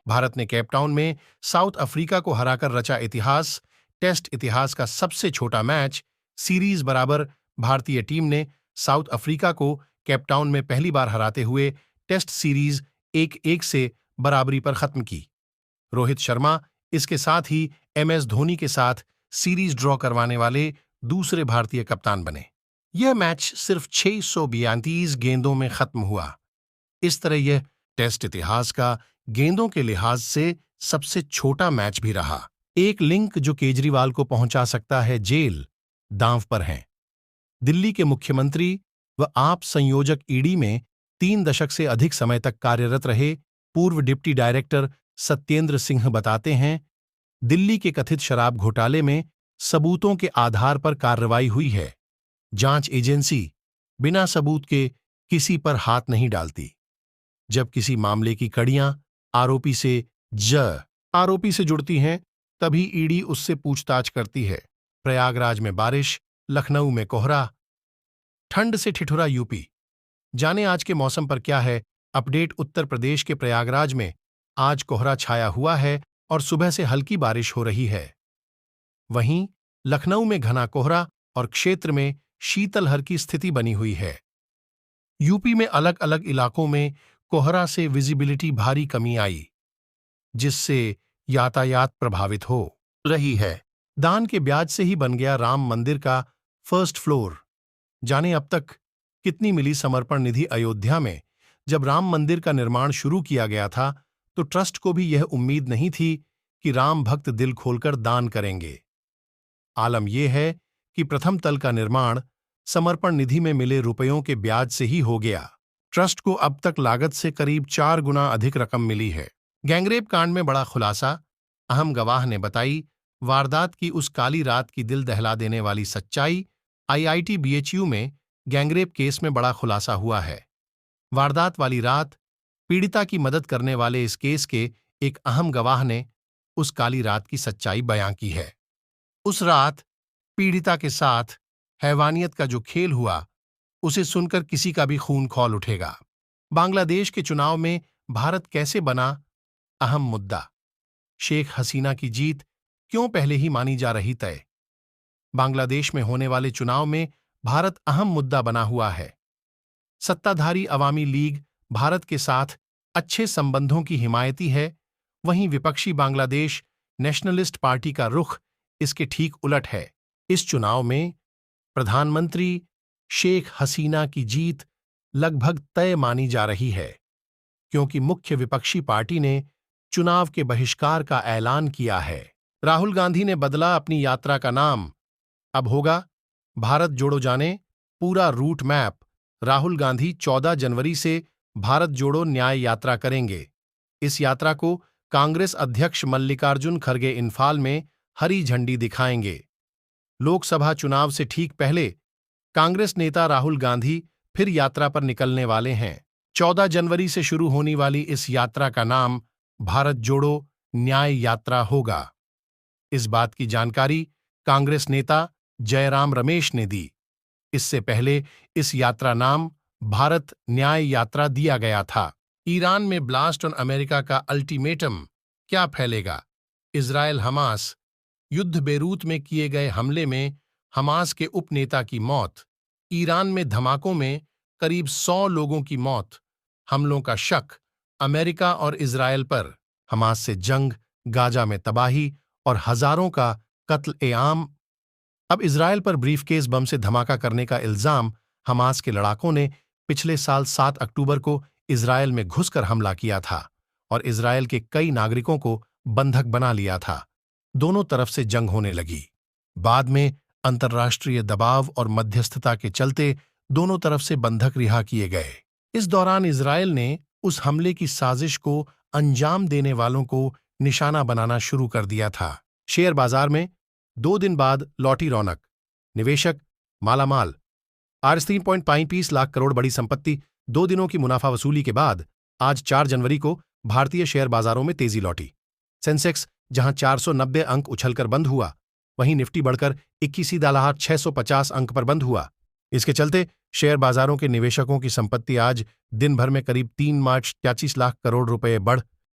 भारत ने केपटाउन में south Africa को हराकर रचा इतिहास। टेस्ट इतिहास का सबसे छोटा मैच सीरीज बराबर भारतीय टीम ने साउथ अफ्रीका को केपटाउन में पहली बार हराते हुए टेस्ट सीरीज 1-1 से बराबरी पर खत्म की। रोहित शर्मा इसके साथ ही MS धोनी के साथ सीरीज ड्रॉ करवाने वाले दूसरे भारतीय कप्तान बने। यह मैच सिर्फ 632 गेंदों में खत्म हुआ। इस तरह यह टेस्ट इतिहास का गेंदों के लिहाज से सबसे छोटा मैच भी रहा। एक लिंक जो केजरीवाल को पहुंचा सकता है जेल, दांव पर हैं। दिल्ली के मुख्यमंत्री व आप संयोजक ईडी में 3 दशक से अधिक समय तक कार्यरत रहे पूर्व डिप्टी डायरेक्टर सत्येंद्र सिंह बताते हैं, दिल्ली के कथित शराब घोटाले में सबूतों के आधार पर कार्रवाई हुई है। जांच एजेंसी बिना सबूत के किसी पर हाथ नहीं डालती। जब किसी मामले की कड़ियां आरोपी से जुड़ती हैं, तभी ईडी उससे पूछताछ करती है। प्रयागराज में बारिश, लखनऊ में कोहरा, ठंड से ठिठुरा यूपी। जाने आज के मौसम पर क्या है अपडेट। उत्तर प्रदेश के प्रयागराज में आज कोहरा छाया हुआ है और सुबह से हल्की बारिश हो रही है। वहीं लखनऊ में घना कोहरा और क्षेत्र में शीतलहर की स्थिति बनी हुई है। यूपी में अलग अलग इलाकों में कोहरा से विजिबिलिटी भारी कमी आई, जिससे यातायात प्रभावित हो रही है। दान के ब्याज से ही बन गया राम मंदिर का फर्स्ट फ्लोर। जाने अब तक कितनी मिली समर्पण निधि। अयोध्या में जब राम मंदिर का निर्माण शुरू किया गया था तो ट्रस्ट को भी यह उम्मीद नहीं थी कि राम भक्त दिल खोलकर दान करेंगे। आलम यह है कि प्रथम तल का निर्माण समर्पण निधि में मिले रुपयों के ब्याज से ही हो गया। ट्रस्ट को अब तक लागत से करीब 4 गुना अधिक रकम मिली है। गैंगरेप कांड में बड़ा खुलासा, अहम गवाह ने बताई वारदात की उस काली रात की दिल दहला देने वाली सच्चाई। IIT BHU में गैंगरेप केस में बड़ा खुलासा हुआ है। वारदात वाली रात पीड़िता की मदद करने वाले इस केस के एक अहम गवाह ने उस काली रात की सच्चाई बयां की है। उस रात पीड़िता के साथ हैवानियत का जो खेल हुआ, उसे सुनकर किसी का भी खून खौल उठेगा। बांग्लादेश के चुनाव में भारत कैसे बना अहम मुद्दा। शेख हसीना की जीत क्यों पहले ही मानी जा रही तय। बांग्लादेश में होने वाले चुनाव में भारत अहम मुद्दा बना हुआ है। सत्ताधारी अवामी लीग भारत के साथ अच्छे संबंधों की हिमायती है, वहीं विपक्षी बांग्लादेश नेशनलिस्ट पार्टी का रुख इसके ठीक उलट है। इस चुनाव में प्रधानमंत्री शेख हसीना की जीत लगभग तय मानी जा रही है, क्योंकि मुख्य विपक्षी पार्टी ने चुनाव के बहिष्कार का ऐलान किया है। राहुल गांधी ने बदला अपनी यात्रा का नाम, अब होगा भारत जोड़ो जाने। पूरा रूट मैप। राहुल गांधी 14 जनवरी से भारत जोड़ो न्याय यात्रा करेंगे। इस यात्रा को कांग्रेस अध्यक्ष मल्लिकार्जुन खड़गे इंफाल में हरी झंडी दिखाएंगे। लोकसभा चुनाव से ठीक पहले कांग्रेस नेता राहुल गांधी फिर यात्रा पर निकलने वाले हैं। 14 जनवरी से शुरू होने वाली इस यात्रा का नाम भारत जोड़ो न्याय यात्रा होगा। इस बात की जानकारी कांग्रेस नेता जयराम रमेश ने दी। इससे पहले इस यात्रा नाम भारत न्याय यात्रा दिया गया था। ईरान में ब्लास्ट और अमेरिका का अल्टीमेटम क्या फैलेगा। इजरायल हमास युद्ध। बेरूत में किए गए हमले में हमास के उपनेता की मौत। ईरान में धमाकों में करीब 100 लोगों की मौत। हमलों का शक अमेरिका और इजरायल पर। हमास से जंग, गाजा में तबाही और हजारों का कत्ल-ए-आम। अब इजरायल पर ब्रीफकेस बम से धमाका करने का इल्जाम। हमास के लड़ाकों ने पिछले साल 7 अक्टूबर को इजरायल में घुसकर हमला किया था और इजरायल के कई नागरिकों को बंधक बना लिया था। दोनों तरफ से जंग होने लगी। बाद में अंतर्राष्ट्रीय दबाव और मध्यस्थता के चलते दोनों तरफ से बंधक रिहा किए गए। इस दौरान इजरायल ने उस हमले की साजिश को अंजाम देने वालों को निशाना बनाना शुरू कर दिया था। शेयर बाजार में 2 दिन बाद लौटी रौनक। निवेशक मालामाल। आज 3.35 लाख करोड़ बड़ी संपत्ति। 2 दिनों की मुनाफा वसूली के बाद आज 4 जनवरी को भारतीय शेयर बाजारों में तेजी लौटी। सेंसेक्स जहां 490 अंक उछलकर बंद हुआ, वहीं निफ्टी बढ़कर 21,650 अंक पर बंद हुआ। इसके चलते शेयर बाजारों के निवेशकों की संपत्ति आज दिन भर में करीब 3 मार्च 83 लाख करोड़ रुपए बढ़